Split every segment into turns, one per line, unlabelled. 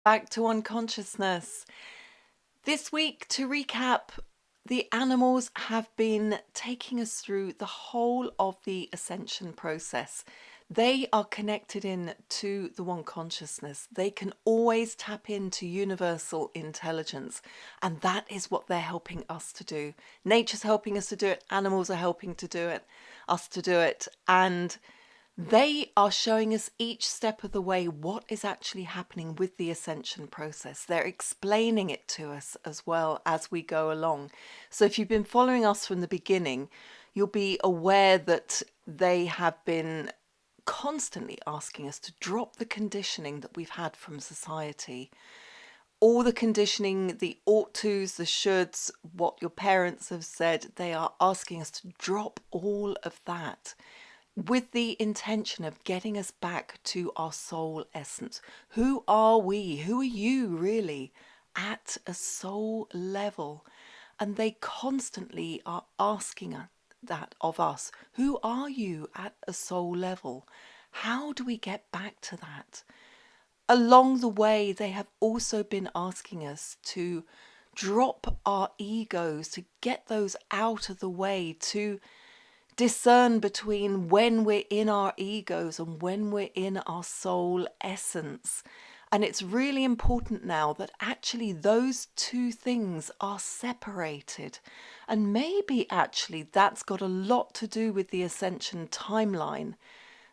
Back to unconsciousness. This week, to recap, the animals have been taking us through the whole of the ascension process. They are connected in to the one consciousness. They can always tap into universal intelligence, and that is what they're helping us to do. Nature's helping us to do it, animals are helping to do it, us to do it, and they are showing us each step of the way what is actually happening with the ascension process. They're explaining it to us as well as we go along. So if you've been following us from the beginning, you'll be aware that they have been constantly asking us to drop the conditioning that we've had from society. All the conditioning, the ought tos, the shoulds, what your parents have said, they are asking us to drop all of that with the intention of getting us back to our soul essence. Who are we? Who are you really at a soul level? And they constantly are asking that of us. Who are you at a soul level? How do we get back to that? Along the way, they have also been asking us to drop our egos, to get those out of the way, to discern between when we're in our egos and when we're in our soul essence. And it's really important now that actually those two things are separated. And maybe actually that's got a lot to do with the ascension timeline,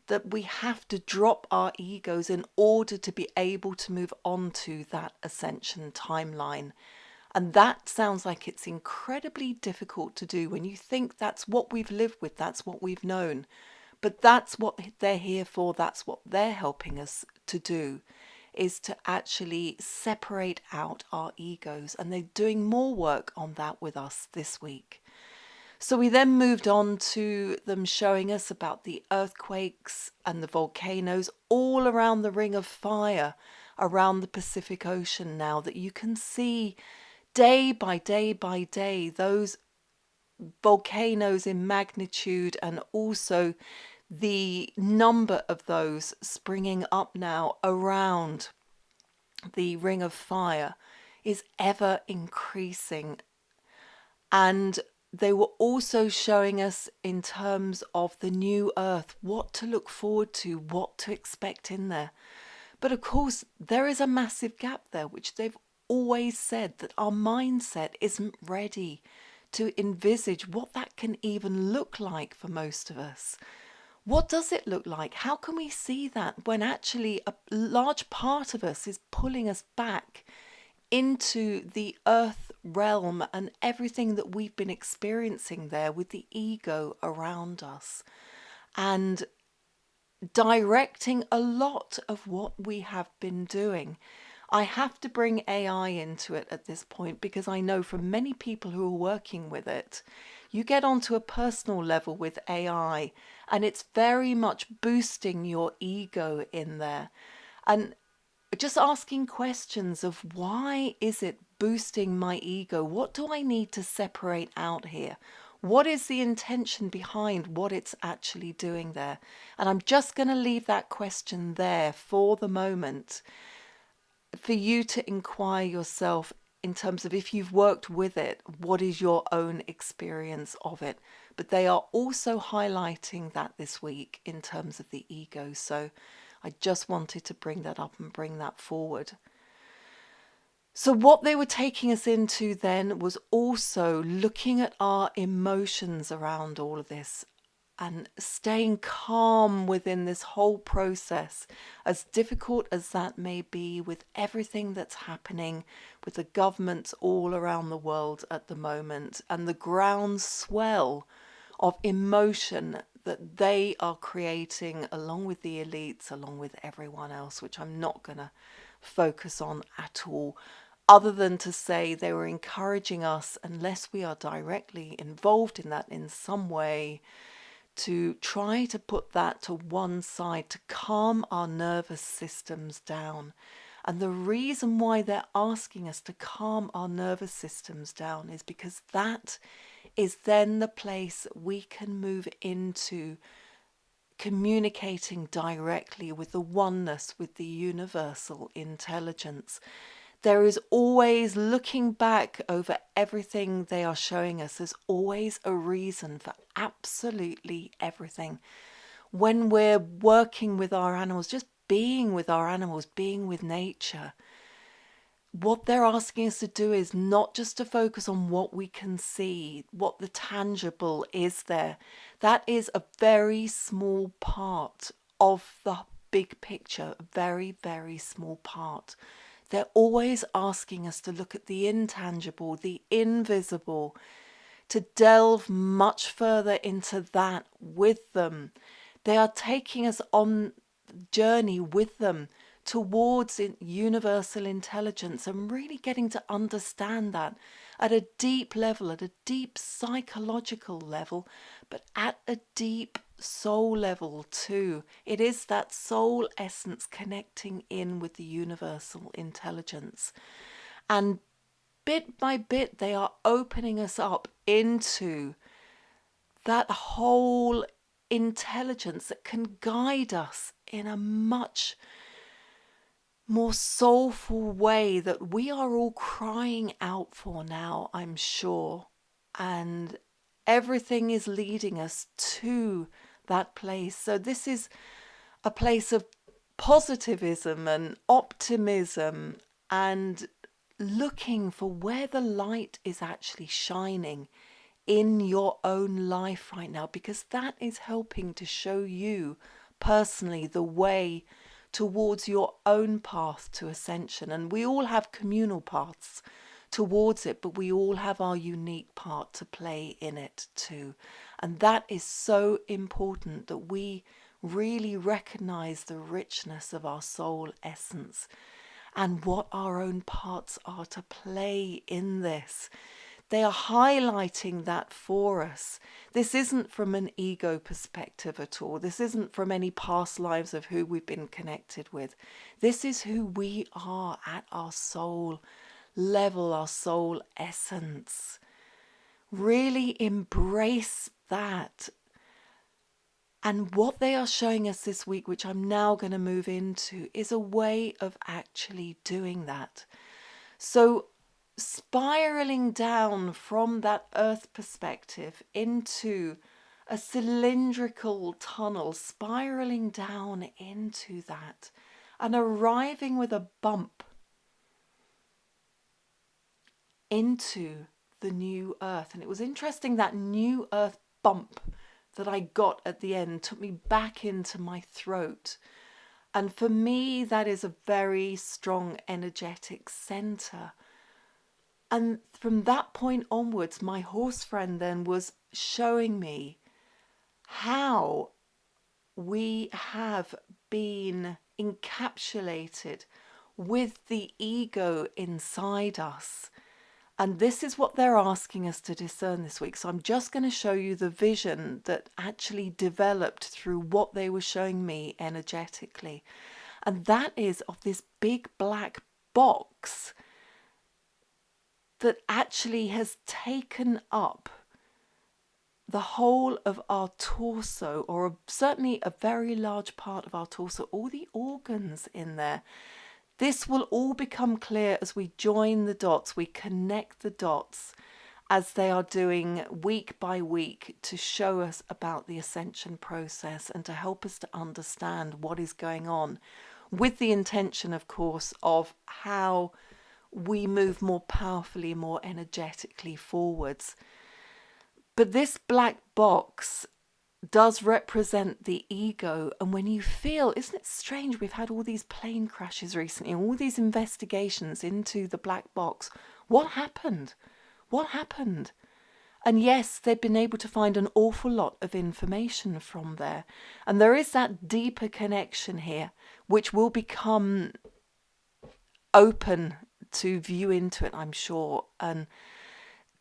that we have to drop our egos in order to be able to move on to that ascension timeline. And that sounds like it's incredibly difficult to do when you think that's what we've lived with, that's what we've known. But that's what they're here for, that's what they're helping us to do, is to actually separate out our egos. And they're doing more work on that with us this week. So we then moved on to them showing us about the earthquakes and the volcanoes all around the ring of fire around the Pacific Ocean now, that you can see day by day by day those volcanoes in magnitude, and also the number of those springing up now around the ring of fire is ever increasing. And they were also showing us in terms of the new earth what to look forward to, what to expect in there. But of course, there is a massive gap there, which they've always said that our mindset isn't ready to envisage what that can even look like for most of us. What does it look like? How can we see that when actually a large part of us is pulling us back into the earth realm and everything that we've been experiencing there with the ego around us, and directing a lot of what we have been doing? I have to bring AI into it at this point because I know from many people who are working with it, you get onto a personal level with AI and it's very much boosting your ego in there. And just asking questions of why is it boosting my ego? What do I need to separate out here? What is the intention behind what it's actually doing there? And I'm just going to leave that question there for the moment for you to inquire yourself in terms of, if you've worked with it, what is your own experience of it? But they are also highlighting that this week in terms of the ego. So I just wanted to bring that up and bring that forward. So what they were taking us into then was also looking at our emotions around all of this and staying calm within this whole process, as difficult as that may be, with everything that's happening with the governments all around the world at the moment and the groundswell of emotion that they are creating along with the elites, along with everyone else, which I'm not going to focus on at all, other than to say they were encouraging us, unless we are directly involved in that in some way, to try to put that to one side, to calm our nervous systems down. And the reason why they're asking us to calm our nervous systems down is because that is then the place we can move into communicating directly with the oneness, with the universal intelligence. There is always, looking back over everything they are showing us, there's always a reason for absolutely everything. When we're working with our animals, just being with our animals, being with nature, what they're asking us to do is not just to focus on what we can see, what the tangible is there. That is a very small part of the big picture, a very, very small part. They're always asking us to look at the intangible, the invisible, to delve much further into that with them. They are taking us on the journey with them towards universal intelligence and really getting to understand that at a deep level, at a deep psychological level, but at a deep soul level too. It is that soul essence connecting in with the universal intelligence. And bit by bit, they are opening us up into that whole intelligence that can guide us in a much more soulful way that we are all crying out for now, I'm sure. And everything is leading us to that place. So this is a place of positivism and optimism and looking for where the light is actually shining in your own life right now, because that is helping to show you personally the way towards your own path to ascension. And we all have communal paths towards it, but we all have our unique part to play in it too. And that is so important, that we really recognize the richness of our soul essence and what our own parts are to play in this. They are highlighting that for us. This isn't from an ego perspective at all. This isn't from any past lives of who we've been connected with. This is who we are at our soul level, our soul essence. Really embrace that. And what they are showing us this week, which I'm now going to move into, is a way of actually doing that. So spiraling down from that earth perspective into a cylindrical tunnel, spiraling down into that and arriving with a bump into the new earth. And it was interesting, that new earth bump that I got at the end took me back into my throat. And for me, that is a very strong energetic center. And from that point onwards, my horse friend then was showing me how we have been encapsulated with the ego inside us. And this is what they're asking us to discern this week. So I'm just going to show you the vision that actually developed through what they were showing me energetically. And that is of this big black box that actually has taken up the whole of our torso, or certainly a very large part of our torso, all the organs in there. This will all become clear as we join the dots, we connect the dots as they are doing week by week to show us about the ascension process and to help us to understand what is going on, with the intention, of course, of how we move more powerfully, more energetically forwards. But this black box does represent the ego. And when you feel, isn't it strange, we've had all these plane crashes recently, all these investigations into the black box. What happened? What happened? And yes, they've been able to find an awful lot of information from there. And there is that deeper connection here, which will become open to view into it, I'm sure. And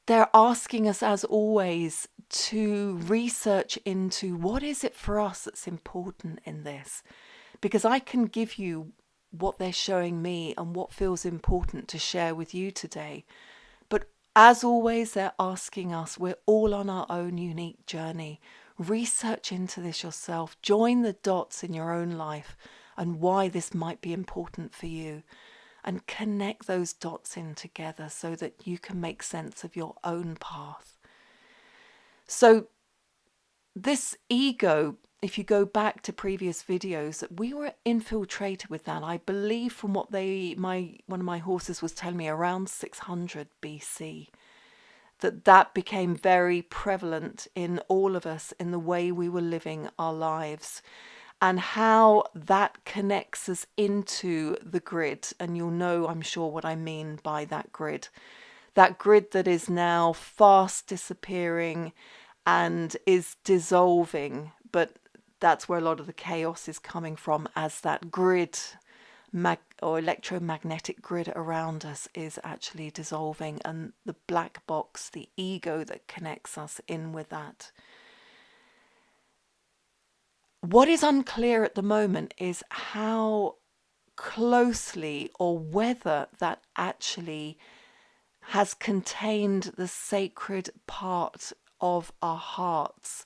they're asking us, as always, to research into what is it for us that's important in this. Because I can give you what they're showing me and what feels important to share with you today. But as always, they're asking us, we're all on our own unique journey, Research into this yourself. Join the dots in your own life and why this might be important for you. And connect those dots in together so that you can make sense of your own path. So this ego, if you go back to previous videos, we were infiltrated with that. I believe from what one of my horses was telling me, around 600 BC, that became very prevalent in all of us in the way we were living our lives, and how that connects us into the grid. And you'll know, I'm sure, what I mean by that grid. That grid that is now fast disappearing and is dissolving, but that's where a lot of the chaos is coming from, as that grid or electromagnetic grid around us is actually dissolving, and the black box, the ego that connects us in with that. What is unclear at the moment is how closely, or whether that actually has contained the sacred part of our hearts,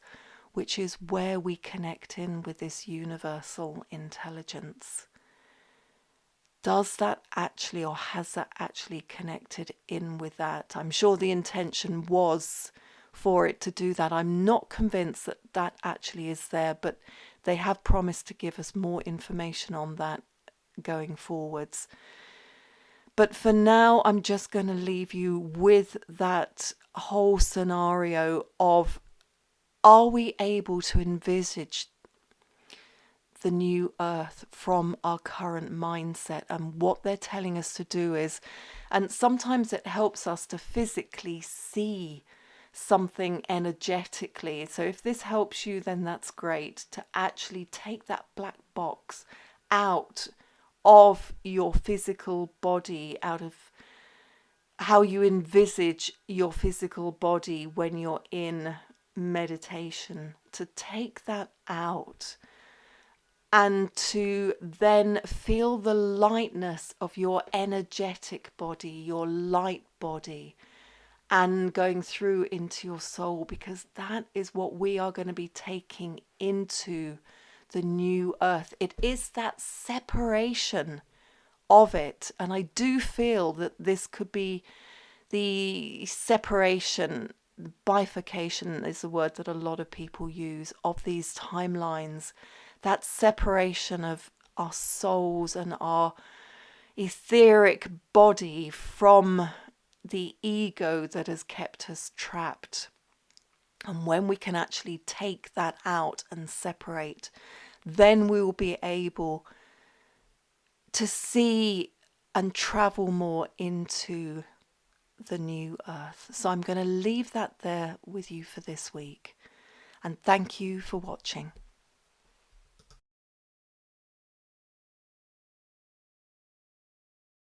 which is where we connect in with this universal intelligence. Does that actually, or has that actually connected in with that? I'm sure the intention was for it to do that. I'm not convinced that that actually is there, but they have promised to give us more information on that going forwards. But for now, I'm just going to leave you with that whole scenario of, are we able to envisage the new earth from our current mindset? And what they're telling us to do is, and sometimes it helps us to physically see something energetically. So if this helps you, then that's great, to actually take that black box out of your physical body, out of how you envisage your physical body when you're in meditation, to take that out and to then feel the lightness of your energetic body, your light body, and going through into your soul, because that is what we are going to be taking into the new earth. It is that separation of it. And I do feel that this could be the separation, bifurcation is the word that a lot of people use, of these timelines, that separation of our souls and our etheric body from the ego that has kept us trapped. And when we can actually take that out and separate, then we will be able to see and travel more into the new earth. So I'm going to leave that there with you for this week. And thank you for watching.